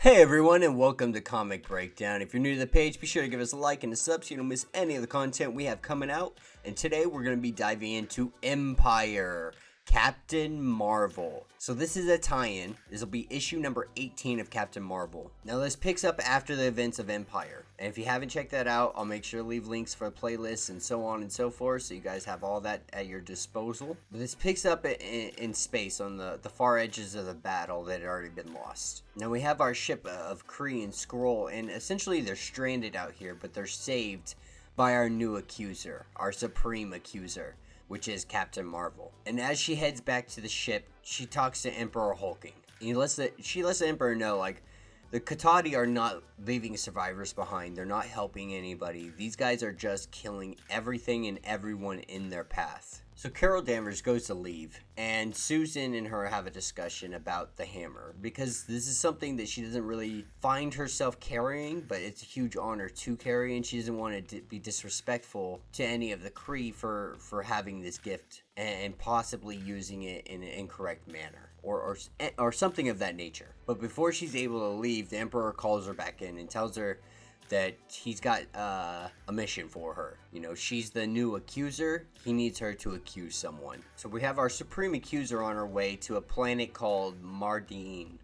Hey everyone, and welcome to Comic Breakdown. If you're new to the page, be sure to give us a like and a sub so you don't miss any of the content we have coming out. And today we're going to be diving into Empyre, Captain Marvel. So this is a tie-in. This will be issue number 18 of Captain Marvel. Now this picks up after the events of Empyre. And if you haven't checked that out, I'll make sure to leave links for playlists and so on and so forth, so you guys have all that at your disposal. But this picks up in space on the far edges of the battle that had already been lost. Now we have our ship of Kree and Skrull, and essentially they're stranded out here, but they're saved by our new Accuser, our supreme Accuser, which is Captain Marvel. And as she heads back to the ship, she talks to Emperor Hulkling. And she lets the Emperor know, like, the Katati are not leaving survivors behind. They're not helping anybody. These guys are just killing everything and everyone in their path. So Carol Danvers goes to leave, and Susan and her have a discussion about the hammer, because this is something that she doesn't really find herself carrying, but it's a huge honor to carry, and she doesn't want to be disrespectful to any of the Kree for having this gift and possibly using it in an incorrect manner. Or something of that nature. But before she's able to leave, the Emperor calls her back in and tells her that he's got a mission for her. You know, she's the new Accuser. He needs her to accuse someone. So we have our Supreme Accuser on her way to a planet called Mardine.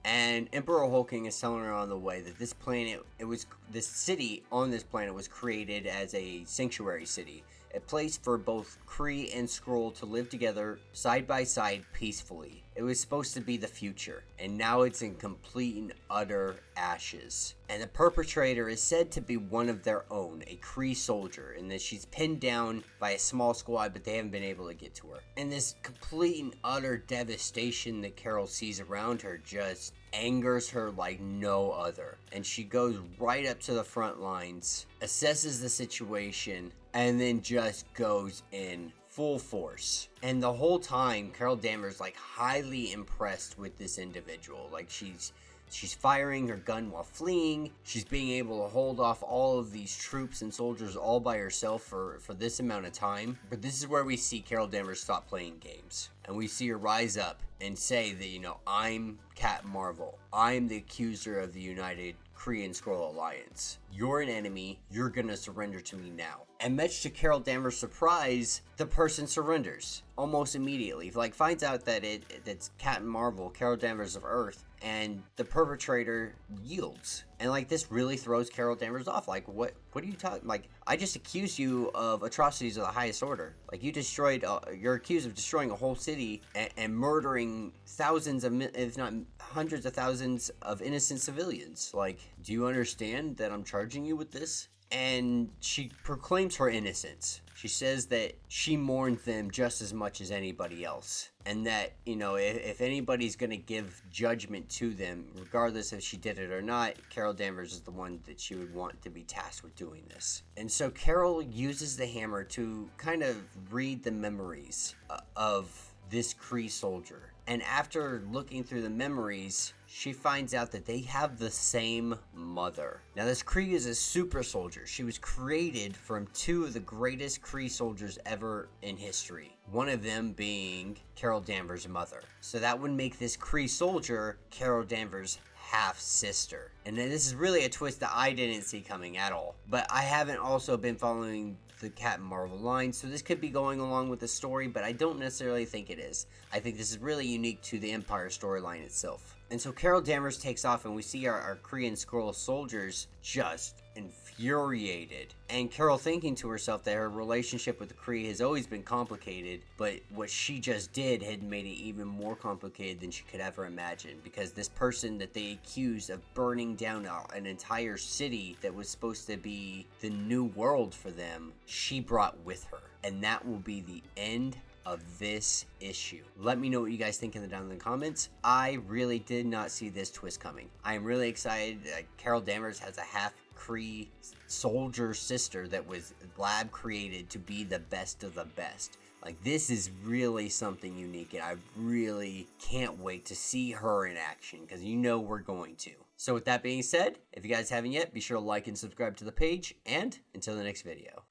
And Emperor Hulkling is telling her on the way that this city on this planet was created as a sanctuary city. A place for both Kree and Skrull to live together side by side peacefully. It was supposed to be the future, and now it's in complete and utter ashes. And the perpetrator is said to be one of their own, a Kree soldier, and that she's pinned down by a small squad, but they haven't been able to get to her. And this complete and utter devastation that Carol sees around her just angers her like no other. And she goes right up to the front lines, assesses the situation, and then just goes in full force. And the whole time, Carol Danvers like highly impressed with this individual. Like she's firing her gun while fleeing. She's being able to hold off all of these troops and soldiers all by herself for this amount of time. But this is where we see Carol Danvers stop playing games. And we see her rise up and say that, you know, I'm Captain Marvel. I'm the Accuser of the United Kree and Skrull Alliance. You're an enemy. You're gonna surrender to me now. And much to Carol Danvers' surprise, the person surrenders almost immediately. Like, finds out that it's Captain Marvel, Carol Danvers of Earth, and the perpetrator yields. And like, this really throws Carol Danvers off. Like, what are you talking? Like, I just accused you of atrocities of the highest order. Like, you're accused of destroying a whole city and murdering thousands of, if not hundreds of thousands of innocent civilians. Like, do you understand that I'm charging you with this? And she proclaims her innocence. She says that she mourned them just as much as anybody else. And that, you know, if anybody's going to give judgment to them, regardless if she did it or not, Carol Danvers is the one that she would want to be tasked with doing this. And so Carol uses the hammer to kind of read the memories of this Kree soldier. And after looking through the memories, she finds out that they have the same mother. Now, this Kree is a super soldier. She was created from two of the greatest Kree soldiers ever in history. One of them being Carol Danvers' mother. So that would make this Kree soldier Carol Danvers' half-sister. And then this is really a twist that I didn't see coming at all. But I haven't also been following the Captain Marvel line, so this could be going along with the story, but I don't necessarily think it is. I think this is really unique to the Empyre storyline itself. And so Carol Danvers takes off, and we see our Kree and Skrull soldiers just infuriated. And Carol thinking to herself that her relationship with the Kree has always been complicated, but what she just did had made it even more complicated than she could ever imagine, because this person that they accused of burning down an entire city that was supposed to be the new world for them, she brought with her. And that will be the end of this issue. Let me know what you guys think down in the comments. I really did not see this twist coming. I am really excited. Carol Danvers has a half Kree soldier sister that was lab created to be the best of the best. Like, this is really something unique, and I really can't wait to see her in action, because you know we're going to. So with that being said, if you guys haven't yet, be sure to like and subscribe to the page, and until the next video.